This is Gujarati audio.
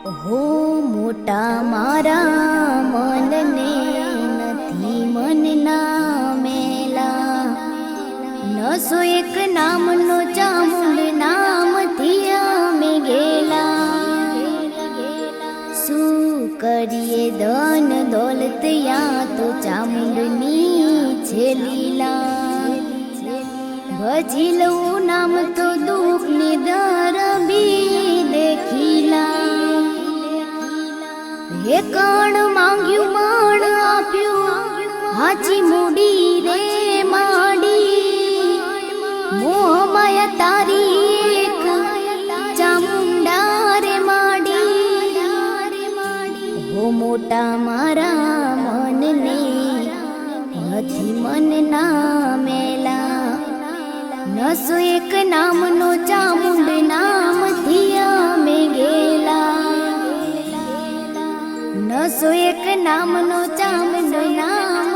હો મોટા મારા મનને નથી મનના મેલા, નસો એક નામનો ચામુંડ નામથી અમે ગેલા. શું કરીએ ધન દોલત યા તો ચામુંડની છે લીલા. ભજી લઉં નામ તો દુઃખની દરબી દેખીલા. હે કણ માંગ્યું મણ આપ્યું હાચી મૂડી રે માડી. મોહમાયા તારી એક ચામુંડા રે માડી. હો મોટા મારા મનને નથી મનના મેલા, નસો એક નામનો ચામુંડ નામથી અમે ગેલા. નસો એક નામનો ચામુંડ નામ